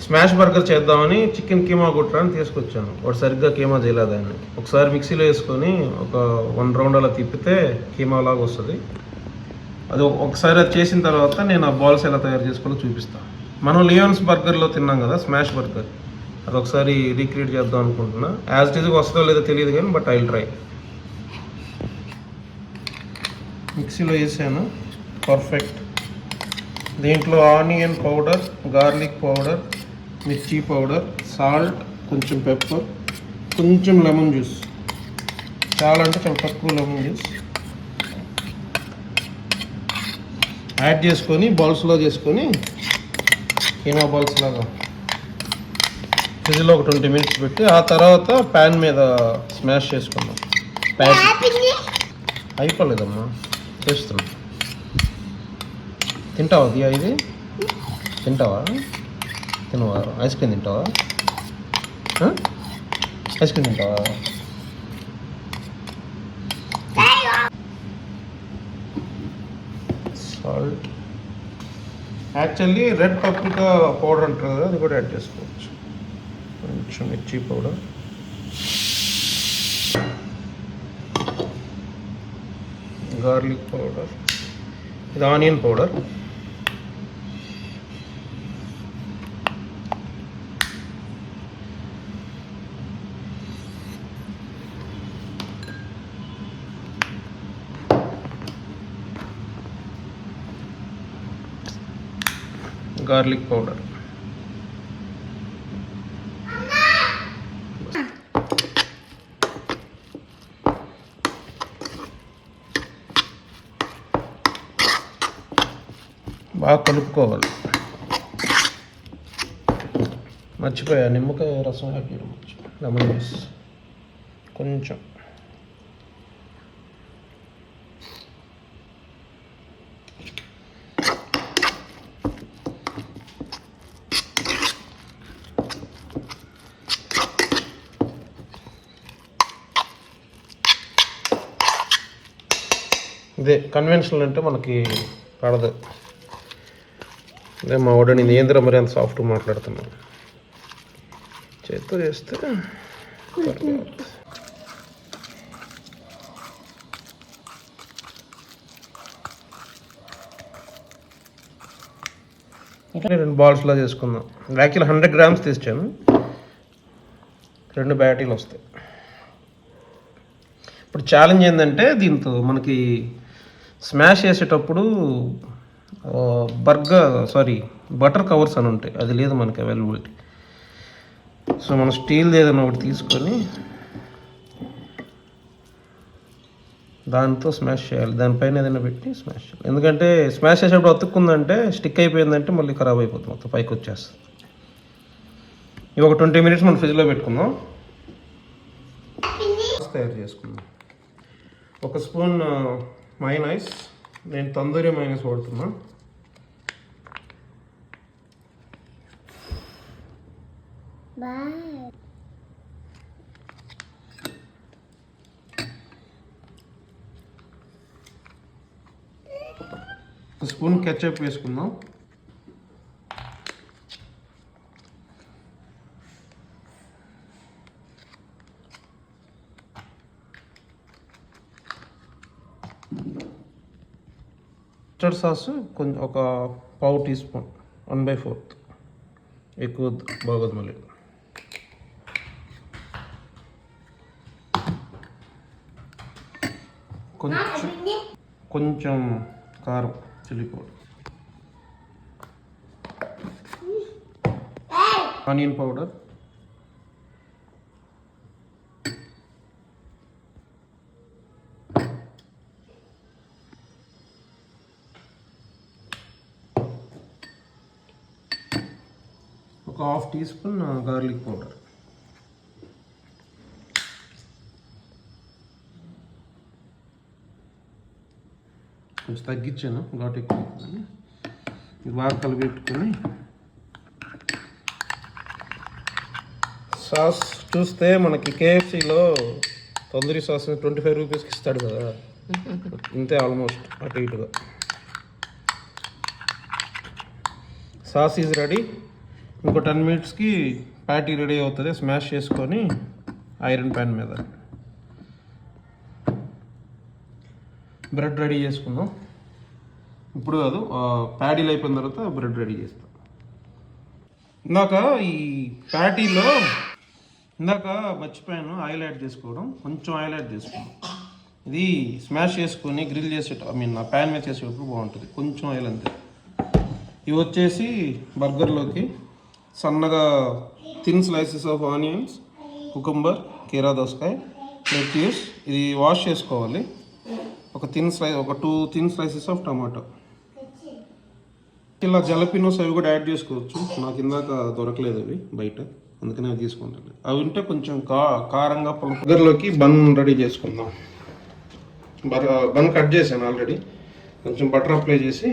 Smash burger చేద్దామని chicken keema కుట్టరాని తీసుకొచ్చాను. వాడు సరిగ్గా కీమా చేయలేదాన్ని. ఒకసారి మిక్సీలో వేసుకొని ఒక 1 రౌండ్ అలా తిప్పితే కీమా లాగా వస్తుంది. అది ఒకసారి అది చేసిన తర్వాత నేను ఆ బాల్స్ ఎలా తయారు చేసుకోవాలో చూపిస్తాను. మనం లియోన్స్ బర్గర్లో తిన్నాం కదా స్మాష్ బర్గర్, అది ఒకసారి రీక్రియేట్ చేద్దాం అనుకుంటున్నా. యాజ్ ఇట్ ఈజ్గా వస్తుందో లేదో తెలియదు కానీ బట్ ఐ విల్ ట్రై. మిక్సీలో వేసాను, పర్ఫెక్ట్. దీంట్లో ఆనియన్ పౌడర్, గార్లిక్ పౌడర్, మిర్చి పౌడర్, సాల్ట్, కొంచెం పెప్పర్, కొంచెం లెమన్ జ్యూస్, చాలా అంటే చాలా తక్కువ లెమన్ జ్యూస్ యాడ్ చేసుకొని బాల్స్లో చేసుకొని కీమా బాల్స్ లాగా ఫ్రిడ్జ్లో ఒక 20 మినిట్స్ పెట్టి ఆ తర్వాత ప్యాన్ మీద స్మాష్ చేసుకున్నాం. అయిపోలేదమ్మా, చేస్తున్నాం. తింటావా దియా? ఇది తింటావా? తినవా? ఐస్ క్రీమ్ తింటావా? ఐస్ క్రీమ్ తింటావా? సాల్ట్, యాక్చువల్లీ రెడ్ పప్రికా పౌడర్ అంటారు కదా, అది కూడా యాడ్ చేసుకోవచ్చు. కొంచెం మిర్చి పౌడర్, గార్లిక్ పౌడర్, ఇది ఆనియన్ పౌడర్, గార్లిక్ పౌడర్, బాగా కలుపుకోవాలి. మర్చిపోయా, నిమ్మకాయ రసం యాడ్ చేయడం, లెమన్ జ్యూస్ కొంచెం. ఇదే కన్వెన్షనల్ అంటే మనకి పడదు. అదే మా వాడని ఏంద్ర మరి అంత సాఫ్ట్గా మాట్లాడుతున్నాను. చేత్తో చేస్తే ఇంకా 2 బాల్స్లా చేసుకుందాం. యాక్చువల్ 100 గ్రామ్స్ తెచ్చాను, 2 బ్యాటీలు వస్తాయి. ఇప్పుడు ఛాలెంజ్ ఏంటంటే దీంతో మనకి స్మాష్ చేసేటప్పుడు బటర్ కవర్స్ అని ఉంటాయి, అది లేదు మనకి అవైలబిలిటీ. సో మనం స్టీల్ది ఏదైనా ఒకటి తీసుకొని దాంతో స్మాష్ చేయాలి. దానిపైన ఏదైనా పెట్టి స్మాష్ చేయాలి. ఎందుకంటే స్మాష్ చేసేటప్పుడు అతుక్కుందంటే, స్టిక్ అయిపోయిందంటే మళ్ళీ ఖరాబ్ అయిపోతుంది, మొత్తం పైకి వచ్చేస్తుంది. ఇవి ఒక 20 మినిట్స్ మనం ఫ్రిడ్జ్లో పెట్టుకుందాం. తయారు చేసుకుందాం. 1 స్పూన్ మైనస్, నేను తందూరి మైనస్ వాడుతున్నా. ఒక స్పూన్ కెచప్ వేసుకుందాం. మస్టర్డ్ సాస్ కొంచెం ఒక పావు టీ స్పూన్, 1/4, ఎక్కువ బాగోదు మళ్ళీ. కొంచెం కారం, చిల్లీ పౌడర్, ఆనియన్ పౌడర్, ఒక 1/2 టీ స్పూన్ గార్లిక్ పౌడర్, కొంచెం తగ్గించాను ఘాటు ఎక్కువ. ఇది బాగా కలిపెట్టుకొని సాస్ చూస్తే మనకి కేఎఫ్సీలో తందూరి సాస్ 25 రూపీస్కి ఇస్తాడు కదా, ఇంతే ఆల్మోస్ట్ అటు ఇటుగా. Sauce is ready. ఇంకో 10 మినిట్స్కి ప్యాటీ రెడీ అవుతుంది. స్మాష్ చేసుకొని ఐరన్ ప్యాన్ మీద బ్రెడ్ రెడీ చేసుకుందాం. ఇప్పుడు కాదు, ప్యాటీలు అయిపోయిన తర్వాత బ్రెడ్ రెడీ చేస్తాం. ఇందాక ఈ ప్యాటీలో మర్చిపోయాను ఆయిల్ యాడ్ చేసుకోవడం. కొంచెం ఆయిల్ యాడ్ చేసుకోవడం. ఇది స్మాష్ చేసుకొని గ్రిల్ చేసేట ప్యాన్ మీద చేసేటప్పుడు బాగుంటుంది. కొంచెం ఆయిల్ అంతే. ఇవి వచ్చేసి బర్గర్లోకి సన్నగా thin slices of onions, cucumber, కీరా దోసకాయ, లెట్యూస్. ఇది వాష్ చేసుకోవాలి. ఒక 2 థిన్ స్లైసెస్ ఆఫ్ టమాటో. ఇలా జలపినోస్ అవి కూడా యాడ్ చేసుకోవచ్చు. నాకు ఇందాక దొరకలేదు అవి బయట, అందుకనే అవి తీసుకుంటాను. అవి ఉంటే కొంచెం కారంగా బర్గర్లోకి బన్ రెడీ చేసుకుందాం. బన్ కట్ చేశాను ఆల్రెడీ. కొంచెం బటర్ అప్లై చేసి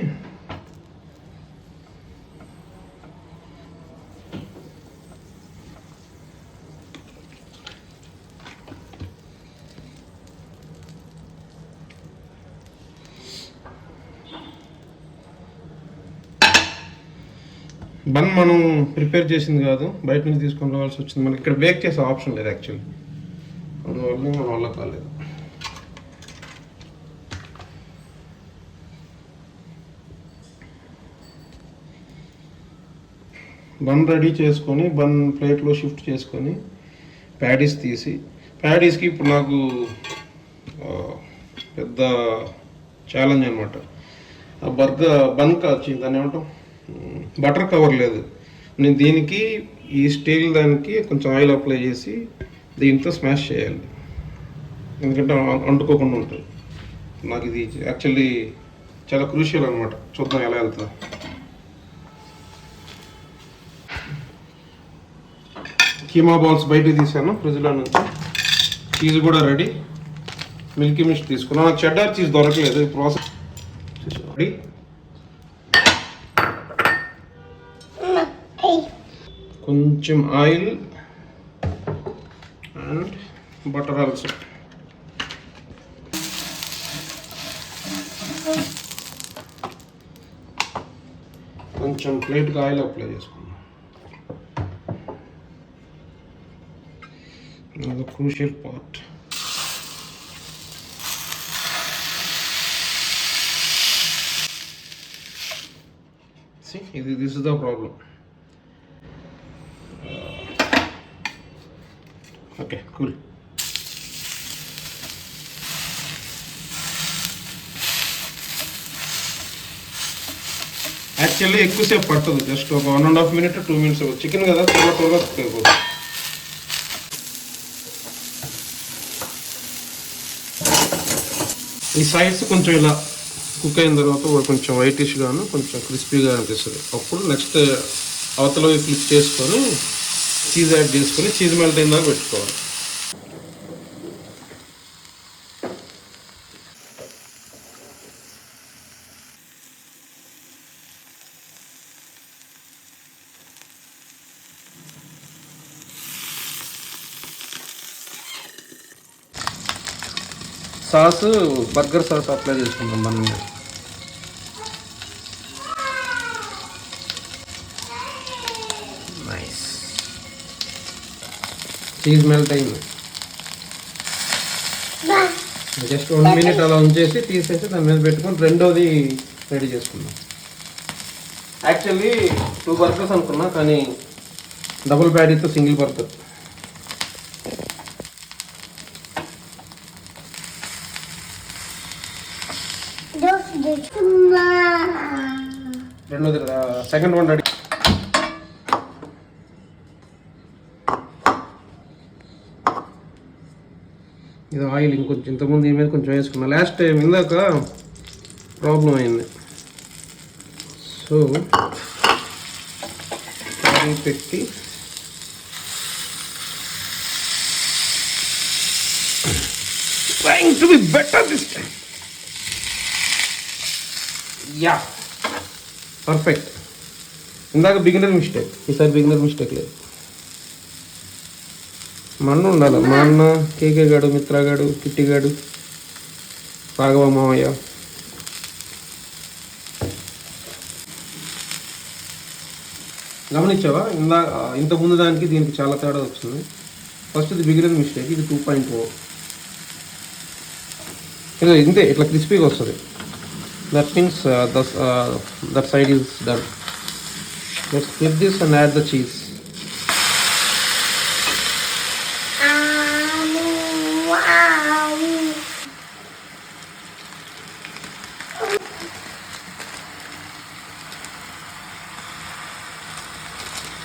బన్ మనం ప్రిపేర్ చేసింది కాదు, బయట నుంచి తీసుకొని రావాల్సి వచ్చింది. మనకి ఇక్కడ బేక్ చేసే ఆప్షన్ లేదు యాక్చువల్లీ, అందువల్ల మన వల్ల కాలేదు. బన్ రెడీ చేసుకొని బన్ ప్లేట్లో షిఫ్ట్ చేసుకొని ప్యాటీస్ ప్యాటీస్కి ఇప్పుడు నాకు పెద్ద ఛాలెంజ్ అనమాట. బన్ కాచి దాన్ని ఏమంటాం, బటర్ కవర్ లేదు. నేను దీనికి ఈ స్టీల్ దానికి కొంచెం ఆయిల్ అప్లై చేసి దీంతో స్మాష్ చేయాలి, ఎందుకంటే అంటుకోకుండా ఉంటుంది. నాకు ఇది యాక్చువల్లీ చాలా క్రూషియల్ అనమాట. చూద్దాం ఎలా వెళ్తుందో. కీమా బాల్స్ బయటకు తీసాను ఫ్రిడ్జ్లో నుంచి. చీజ్ కూడా రెడీ. మిల్కీ మిస్ట్ తీసుకున్నాను. నాకు చెడ్డార్ చీజ్ దొరకలేదు. ఈ ప్రాసెస్ రెడీ. కొంచెం ఆయిల్ అండ్ బటర్ ఆల్సో. కొంచెం ప్లేట్కి ఆయిల్ అప్లై చేసుకున్నాం. అది crucial part. This is the problem. Okay, cool. Actually ఎక్కువసేపు పట్టదు, జస్ట్ ఒక 1.5 minute 2 minutes. చికెన్ కదా, త్వరగా కుక్ అయిపోతుంది. ఈ సైడ్స్ కొంచెం ఇలా కుక్ అయిన తర్వాత కొంచెం వైటిష్గాను కొంచెం క్రిస్పీగా అనిపిస్తుంది. అప్పుడు నెక్స్ట్ అవతల ఫ్లిప్ చేసుకొని చీజ్ యాడ్ చేసుకొని చీజ్ మెల్ట్ అయిన దాకా పెట్టుకోవాలి. సాస్ బర్గర్ సాస్ అప్లై చేసుకుందాం మనం. నైస్. చీజ్ మెల్ట్ అయింది. జస్ట్ 1 minute అలా ఉంచేసి తీసేసి దాని మీద పెట్టుకొని రెండోది రెడీ చేసుకుందాం. యాక్చువల్లీ 2 బర్గర్స్ అనుకున్నా, కానీ డబుల్ ప్యాటీతో సింగిల్ బర్గర్. రెండోది సెకండ్ వన్ రెడీ. ఇది ఆయిల్ ఇంకొంచెం ఇంతకుముందు ఈ మీద కొంచెం వేసుకున్నా. లాస్ట్ టైం ఇందాక ప్రాబ్లం అయింది. సో పెట్టి trying to be better this time. Yeah, perfect. ఇందాక బిగినర్ మిస్టేక్, ఈసారి బిగినర్ మిస్టేక్ లేదు. మా అన్న ఉండాలి. మా అన్న, కేకే గాడు, మిత్రగాడు, కిట్టిగాడు, రాఘవ మామయ్య. గమనించావా ఇంత ముందు దానికి దీనికి చాలా తేడా వచ్చింది. ఫస్ట్ ఇది బిగినర్ మిస్టేక్, ఇది 2.0. ఇది ఇంతే ఇట్లా క్రిస్పీగా వస్తుంది. That means that side is done. Let's flip this and add the cheese.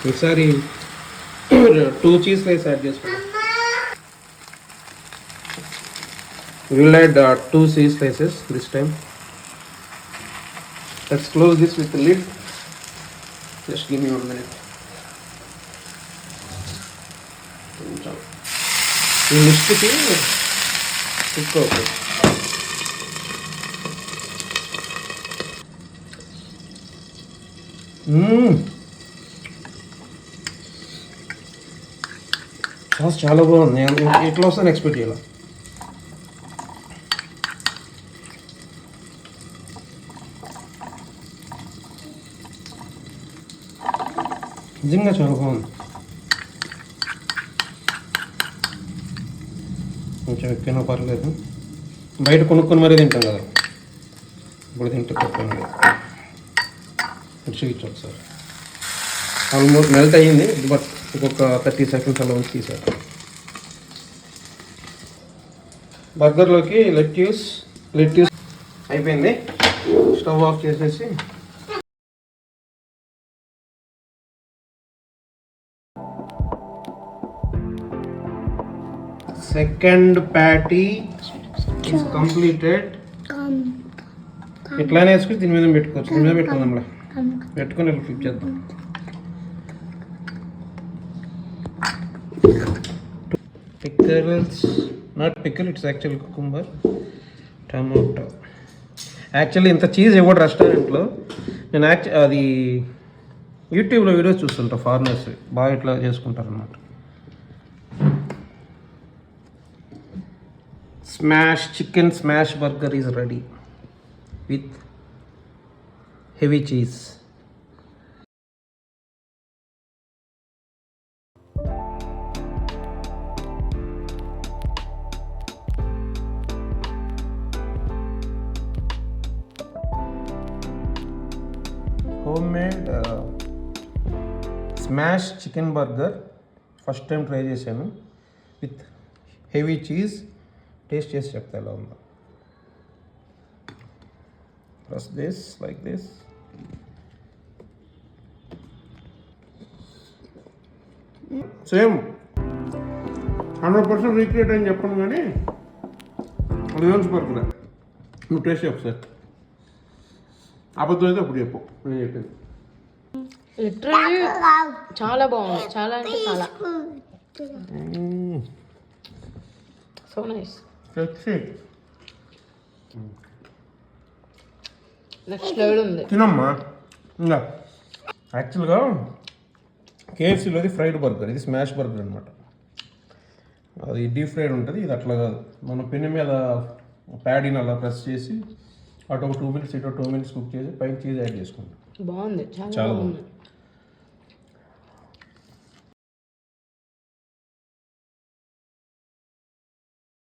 ఈసారి 2 చీజ్ స్లైస్ యాడ్ చేసుకుంటాం. We'll add 2 cheese slices this time. Let's close this with the lid. Just give me 1 minute. ఈ లిస్ట్కి cook అవుతుంది. Sauce చాలా బాగుంది. నేను ఎట్లా వస్తాను expect చేయాలి. నిజంగా చాలా బాగుంది. కొంచెం ఎక్కువైనా పర్లేదు. బయట కొనుక్కొని మరీ తింటాం కదా, ఇప్పుడు తింటే తప్పేం లేదు. చూపించు ఒకసారి. ఆల్మోస్ట్ మెల్ట్ అయ్యింది, బట్ ఇంకొక 30 సెకండ్స్ అలా ఉంచి తీసారు. బర్గర్లోకి లెట్యూస్ అయిపోయింది. స్టవ్ ఆఫ్ చేసేసి సెకండ్ ప్యాటీ ఇస్ కంప్లీటెడ్. ఇట్లానే వేసుకుని దీని మీద పెట్టుకోవచ్చు. దీని మీద పెట్టుకుందాం, పెట్టుకుని ఇట్లా ఫ్లిప్ చేద్దాం. Pickles, not pickle, it's actual cucumber, tomato. Actually ఇంత చీజ్ ఇవ్వడు రెస్టారెంట్లో. నేను అది యూట్యూబ్లో వీడియోస్ చూస్తుంటా, ఫారినర్స్ బాగా ఇట్లా చేసుకుంటారు అన్నమాట. Chicken smash burger is ready with heavy cheese. Homemade smash chicken burger first time try చేశాను విత్ హెవీ చీజ్. టేస్ట్ చేసి చెప్తా ఎలా ఉందో. Plus this like this. Same 100% recreate అని చెప్పను, కానీ రివర్స్ బర్గర్. నువ్వు టేస్ట్ చెప్పు సార్. అబద్ధం అయితే అప్పుడు చెప్పు, నేను చెప్పింది. లిటరల్లీ చాలా బాగుంది, చాలా అంటే చాలా. So nice. నెక్స్ట్ లెవెల్ ఉంది. తినమ్మా. ఇంకా యాక్చువల్గా కేఎఫ్సీలోది ఫ్రైడ్ బర్గర్, ఇది స్మాష్ బర్గర్ అనమాట. అది డీప్ ఫ్రైడ్ ఉంటుంది, ఇది అట్లా కాదు. మనం పెన్ను మీద ప్యాడీని అలా ప్రెస్ చేసి అటు ఒక 2 minutes ఇటు 2 minutes కుక్ చేసి పైన చీజ్ యాడ్ చేసుకుంటాం. బాగుంది, చాలా బాగుంది.